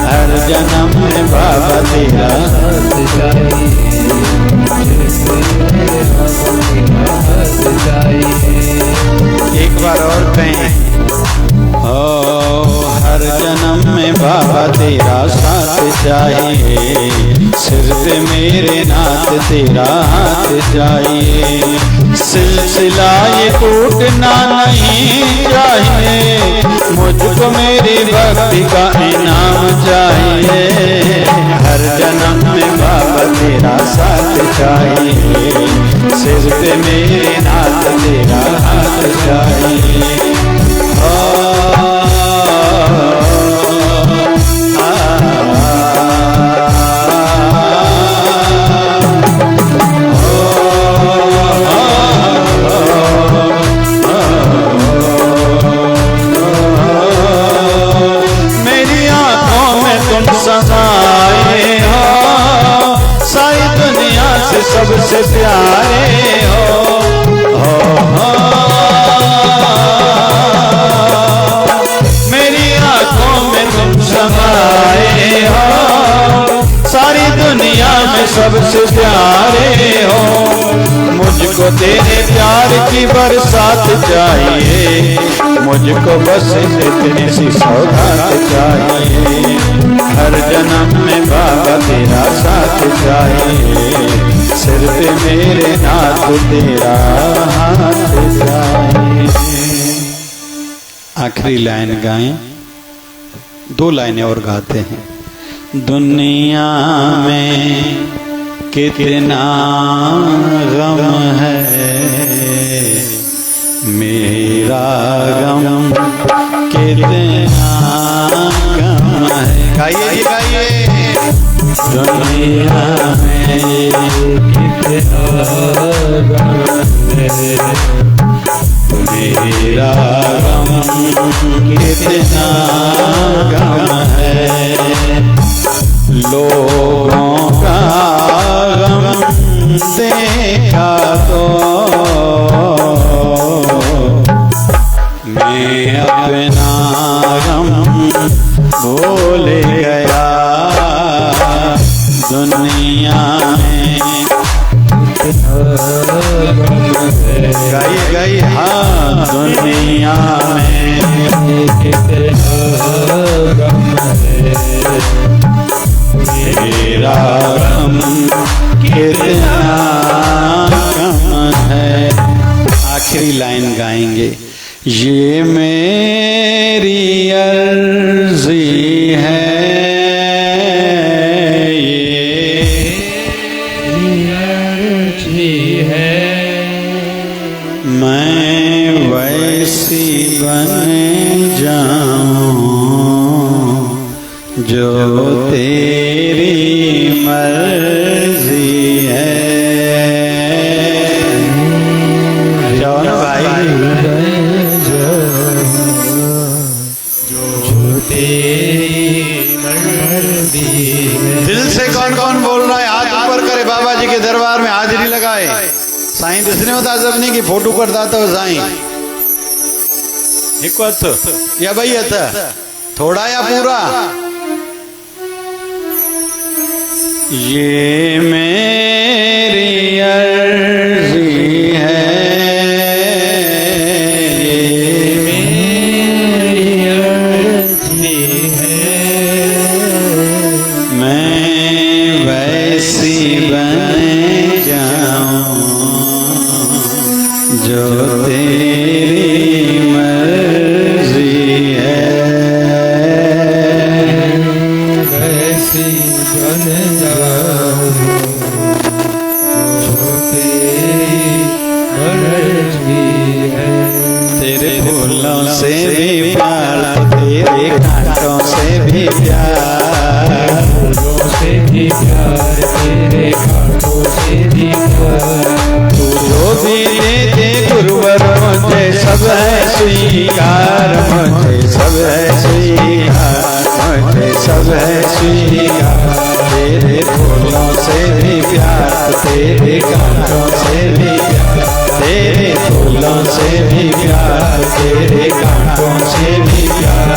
हर जन्म में बाबा तेरा हाथ जाए। एक बार और कहें, हर जन्म में बाबा तेरा साथ चाहिए। सिर पे मेरे नाथ तेरा हाथ चाहिए। सिलसिला ये टूटना नहीं चाहिए, मुझको मेरी भक्ति का इनाम चाहिए। हर जन्म में बाबा तेरा साथ चाहिए। सिर पे मेरे नाथ तेरा हाथ चाहिए। समाए हो, सारी दुनिया से सबसे प्यारे हो। मेरी आंखों में तुम समाए हो, सारी दुनिया में सबसे प्यारे हो। मुझको तेरे प्यार की बरसात चाहिए, मुझको बस इतनी सी सौगात चाहिए। हर जन्म में बाबा तेरा साथ चाहिए, सिर पे मेरे नाथ तेरा हाथ चाहिए। आखिरी लाइन गाएं, 2 लाइनें और गाते हैं। दुनिया में कितना गम है, मेरा गम कितना कम है। गाइए जी गाइए। दुनिया में कितना गम है, मेरा गम कितना गम है। लोगों का गम देखा तो मैं अपना गम भूल गया। दुनिया में गाइए गाइए। हाँ, दुनिया में कितना गम है, मेरा गम कितना कम है। आखिरी लाइन गाएंगे। ये मेरी अर्जी है, मैं वैसी बन जाऊं जो तेरी मर्जी है। जाओ ना भाई। जो तेरी मर्जी है। दिल से कौन कौन बोल रहा है? हाथ ऊपर करे, बाबा जी के दरबार में हाजिरी लगाए। साईं दिसने होता जब नहीं कि फोटो करता तो साईं एक बात या भाई था थोड़ा या पूरा। ये मेरी अर्जी है, ये मेरी अर्जी है, मैं वैसी बन जाऊं जो तेरी मर्जी है। वैसी बन जाऊं जो तेरी मर्जी है। तेरे फूलों से भी प्यार, तेरे कांटों से भी प्यार, फूलों से भी प्यार, तेरे कांटों से भी प्यार। तू जो भी दे दे गुरुवर मुझे सब है स्वीकार, मुझे सब है स्वीकार, मुझे सब है स्वीकार। तेरे फूलों से भी प्यार, तेरे कांटों से भी प्यार, तेरे फूलों से भी प्यार, तेरे कांटों से भी प्यार।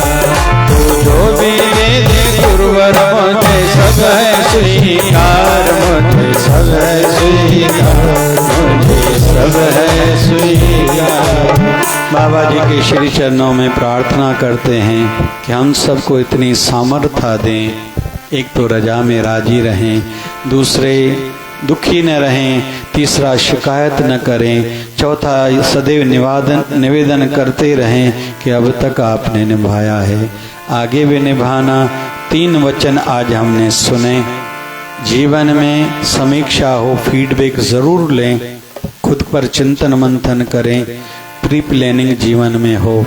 तू जो भी दे दे गुरुवर मुझे सब है स्वीकार, मुझे सब है स्वीकार, मुझे सब है स्वीकार। बाबा जी के श्री चरणों में प्रार्थना करते हैं कि हम सबको इतनी सामर्थ्य दें, एक तो रजा में राजी रहें, दूसरे दुखी न रहें, तीसरा शिकायत न करें, चौथा सदैव निवेदन करते रहें कि अब तक आपने निभाया है, आगे भी निभाना। 3 वचन आज हमने सुने। जीवन में समीक्षा हो, फीडबैक ज़रूर लें, खुद पर चिंतन मंथन करें, प्री प्लानिंग जीवन में हो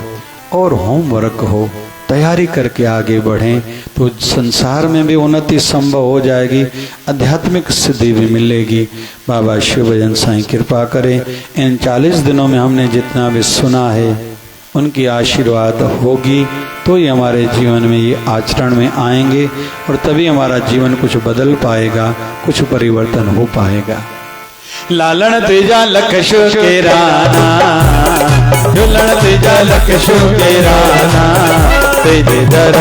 और होमवर्क हो, तैयारी करके आगे बढ़ें तो संसार में भी उन्नति संभव हो जाएगी, आध्यात्मिक सिद्धि भी मिलेगी। बाबा शिव भजन साईं कृपा करें। इन 40 दिनों में हमने जितना भी सुना है उनकी आशीर्वाद होगी तो ही हमारे जीवन में ये आचरण में आएंगे और तभी हमारा जीवन कुछ बदल पाएगा, कुछ परिवर्तन हो पाएगा। लालन तेजा लखशु के राना, झूलन तेजा लखशु के राना, तेजे दर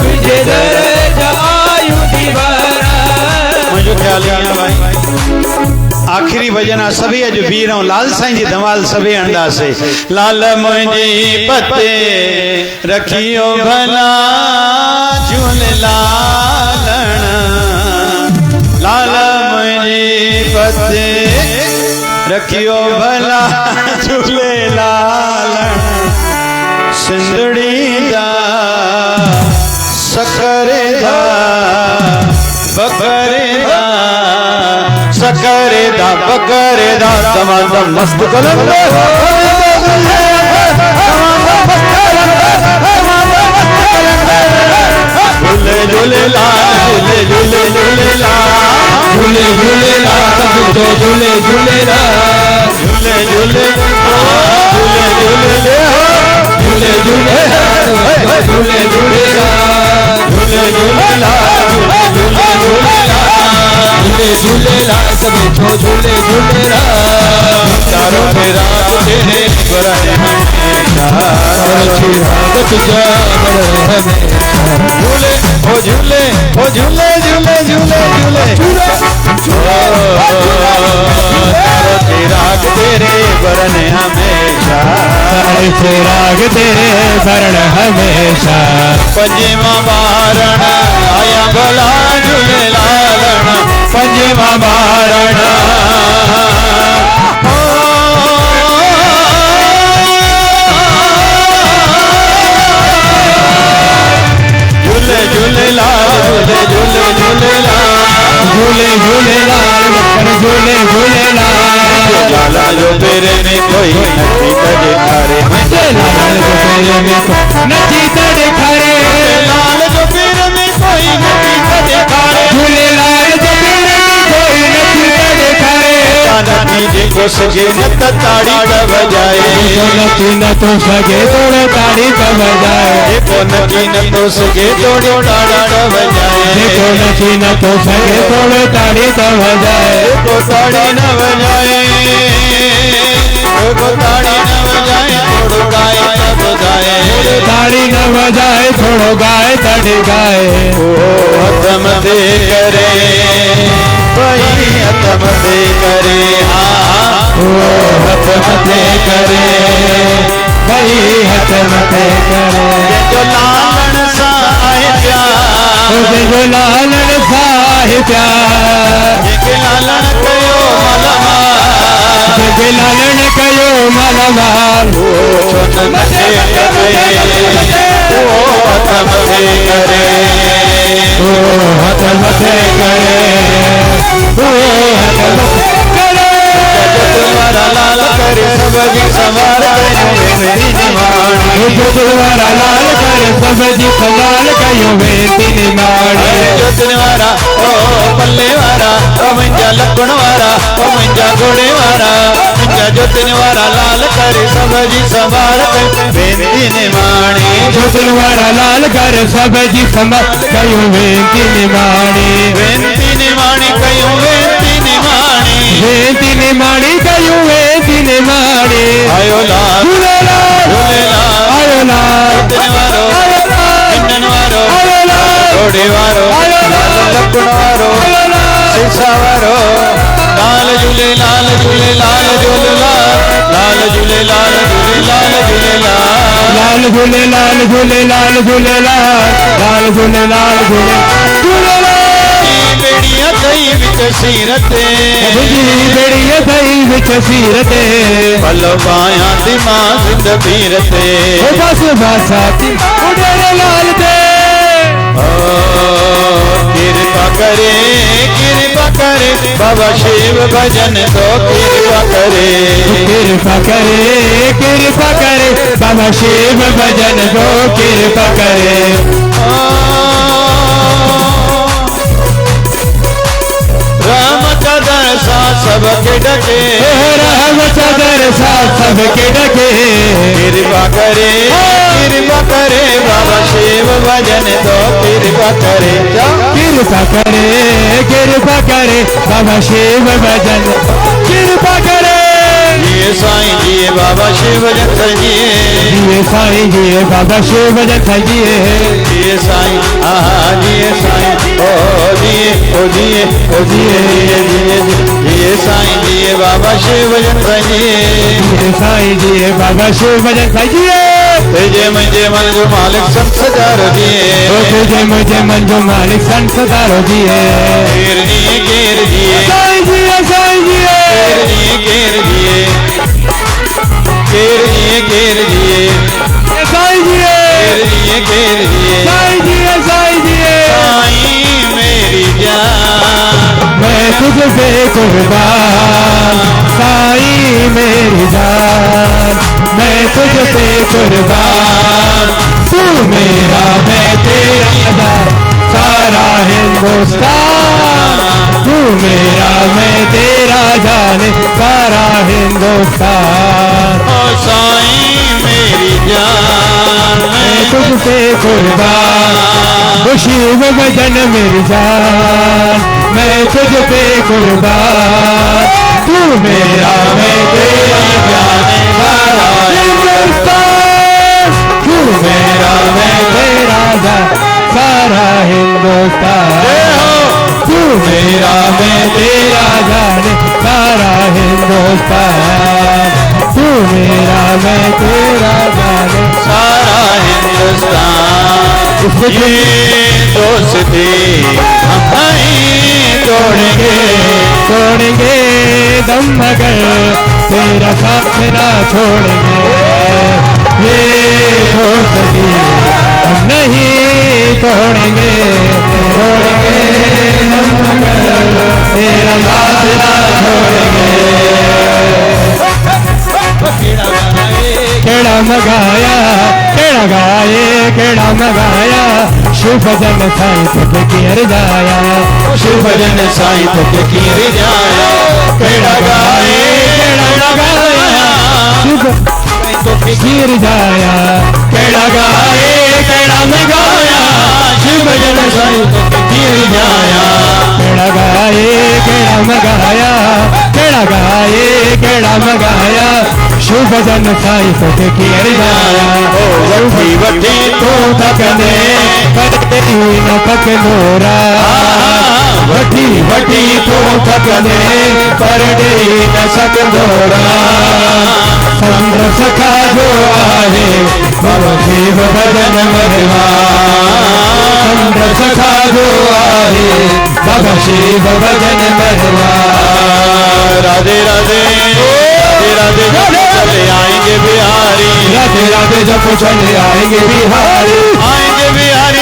तुझे दर आयु दीवाना। मुझे ख्याल है भाई आखिरी भजन आ सभी अज वीरों लाल साईं जी धमाल सभी अंडा से लाल मुंहिंजी पते रखियो भला झूले लालण, लाल मुंहिंजी पते रखियो भला झूले लालण, सिंधड़ी दा सकरे दा बकरे दा सकरे दा बकरे दा तमाम मस्त कलंदर झूले झूले लाल झूले झूले लाल झूले झूले लाल झूले झूले लाल झूले झूले झूले झूले झूले झूले झूले झूले लाल झूले झूले लाल झूले झूले लाल झूले झूले लाल सभी झूले झूले लाल चारों के रात तेरे बरने झूले ओ झूले ओ झूले झूले झूले झूले चारों के राग तेरे बरने हमेशा, से राग तेरे भरण हमेशा। पंजवा बारण आया भला झूले लालण, पंजवा बारण झूले झूले लाल झूले झूले झूले लाल झूले झूले लाल झूले झूले लाल लाला जो तेरे में कोई नची तड़े खारे, लाल जो तेरे में नची तड़े खारे, लाल जो तेरे में कोई नची तड़े खारे, झूले लाल जो तेरे में कोई नची तड़े खारे। नची जे को सके न ताड़ी का बजाए, नची न तो सके तोड़ो ताड़ी का बजाए, को नची न तो सके तोड़ो ताड़ा का बजाए, देखो नची न तो सके तोड़ो ताड़ी का बजाए, को ताड़ी न बजाए, को ताड़ी न बजाए थोड़ो गाए तब गाए, ताड़ी न बजाए थोड़ो गाए तड़ी गाए। ओ हतम दे करे भाई हतम दे करे, ओ हतम दे करे भाई हतम दे करे। जो लालन सा है प्यार, जो लालन सा है प्यार, जे लालन कयो मलमाल, जे लालन कयो मलमाल, छोटन दे करे ओ हतम दे करे, ओ हतम दे करे, ओ हतम करे। तुम्हारा लाल करे सबजी संभाल मेरी निमाणी, जो तुम्हारा लाल करे सबजी संभाल कयो बेटी निमाणी, जो तुम्हारा ओ पल्ले वारा ओ मंजा लकड़ वारा ओ मंजा घोड़े वारा, मंजा जो तुम्हारा लाल करे सबजी संभाल बेटी निमाणी, जो तुम्हारा लाल करे सबजी संभाल कयो बेटी निमाणी, बेटी निमाणी कयो बेटी निमाणी, बेटी निमाणी कयो बेटी निमाणी। आयो लाल झूले लाल झूले लाल आयो लाल वारो आयो लाल इंजन वारो आयो लाल घोड़े वारो लकड़ वारो शीशा वारो, लाल झूले लाल झूले लाल झूले लाल झूले लाल झूले लाल झूले लाल झूले लाल झूले लाल झूले लाल झूले लाल झूले झूले लाल। बेड़िया कई विच सीरते, बेड़िया कई विच सीरते, पल बाया दिमाग जिंद पीरते, बस बसाती उड़े लाल दे। कृपा करे बाबा शिव भजन तो कृपा करे बाबा शिव भजन को कृपा करे। राम चदर सा सबके डके, राम चदर साथ सबके ढके कृपा करे बाबा शिव भजन तो कृपा करे कृपा करे बाबा शिव भजन कृपा करे जिए साईं जिए बाबा शिव भजन सजिए जिए साईं जिए बाबा शिव भजन सजिए जिए साईं आहा जिए साईं ओ जिए ओ जिए ओ जिए जिए जिए जिए साईं जिए बाबा शिव भजन सजिए जिए साईं जिए बाबा शिव भजन सजिए तुझे मुझे मन जो मालिक संत सदारो दिए तुझे मुझे मन जो मालिक संत सदारो दिए घेर दिए साईं जिए साईं जिए घेर दिए घेर दिए साईं जिए घेर दिए साईं जिए साईं जिए साईं मेरी जान मैं तुझसे कुर्बान साईं मेरी जान मैं तुझसे कुर्बान तू मेरा मैं तेरा सारा हिंदुस्तान तू मेरा मैं तेरा जाने सारा हिंदुस्तान ओ साईं मेरी जान मैं तुझसे कुर्बान वो शिव भजन मेरी जान मैं तुझ पे कुर्बान तू मेरा मैं तेरा जाने सारा हिंदुस्तान तू मेरा मैं तेरा जाने सारा हिंदुस्तान तू मेरा मैं तेरा जाने सारा हिंदुस्तान तू मेरा मैं तेरा जाने सारा हिंदुस्तान ये दोस्ती हम नहीं तोड़ेंगे दम मगर तेरा साथ ना छोड़ेंगे ये दोस्ती हम नहीं तोड़ेंगे दम मगर तेरा साथ ना छोड़ेंगे केड़ा मगाया केड़ा मगाया शिव भजन साईं तो किर जाया शिव भजन साईं तो कीर जाया केड़ा गाए शिव तो किर जाया केड़ा गाए केड़ा मगाया शिव भजन साईं तो किर जाया केड़ा गाए केड़ा मगाया केड़ा गाए केड़ा मगाया शिव भजन साईं तो किर जाया वठी वठी तो थकने कदे न थक मोरा वठी वठी तो थकने पर दे न सक मोरा चंद्र सखा जो आहे बाबा शिव भजन महिमा चंद्र सखा जो आहे बाबा शिव भजन महिमा राधे राधे राधे राधे चले आएंगे बिहारी राधे राधे जब चले आएंगे बिहारी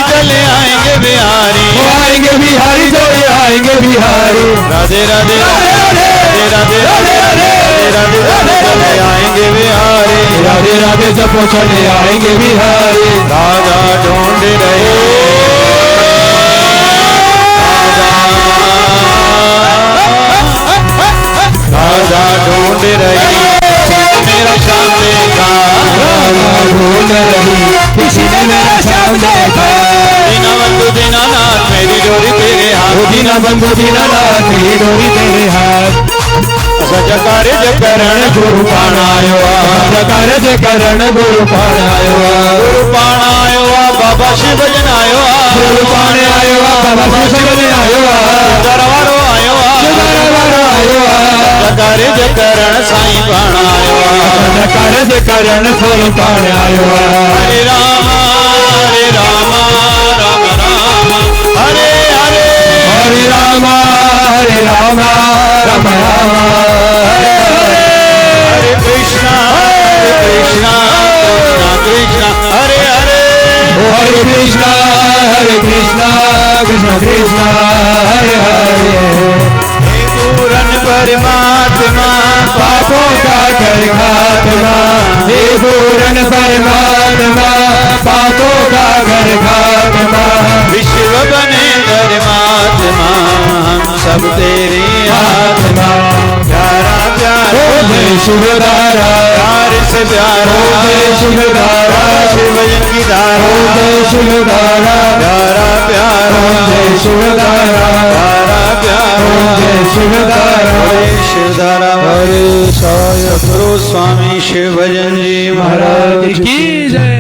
चले आएंगे बिहारी आएंगे बिहारी चले आएंगे बिहारी राधे राधे राधे राधे राधे राधे चले आएंगे बिहारी राधे राधे जब चले आएंगे बिहारी राजा ढूंढ रहे राजा ढूंढ रही मेरा शाम देखा ढूंढ रही किसी ने मेरा शाम देखा दीना बंधु दीनानाथ मेरी डोरी तेरे हाथ दीना बंधु दीनानाथ मेरी डोरी तेरे हाथ सजकार जकरण गुरु पाण आयो सजकार जकरण गुरु पाण आयो गुरु पाण आयो बाबा शिव भजन आयो गुरु पाण आयो बाबा शिव भजन आयो दरबारो आयो सजकार जकरण साईं पाण आयो सजकार जकरण साईं पाण आयो हरे राम राम राम हरे हरे हरे राम राम राम हरे कृष्णा कृष्णा कृष्णा हरे हरे हरे कृष्णा कृष्ण कृष्ण हरे हरे पूरन परमात्मा पापों का कर खात्मा हे पूरन परमात्मा पापों का कर खात्मा विश्व बने धर्मात्मा हम सब तेरे आत्मा प्यारा प्यारा शिवधारा प्यार से प्यारा जय शिवधारा शिव भजन की धारा जय शिवधारा प्यारा प्यारा जय शिवधारा प्यारा प्यारा जय शिवधारा हरे शिवधारा हरे साय सतगुरु स्वामी शिव भजन जी महाराज की जय।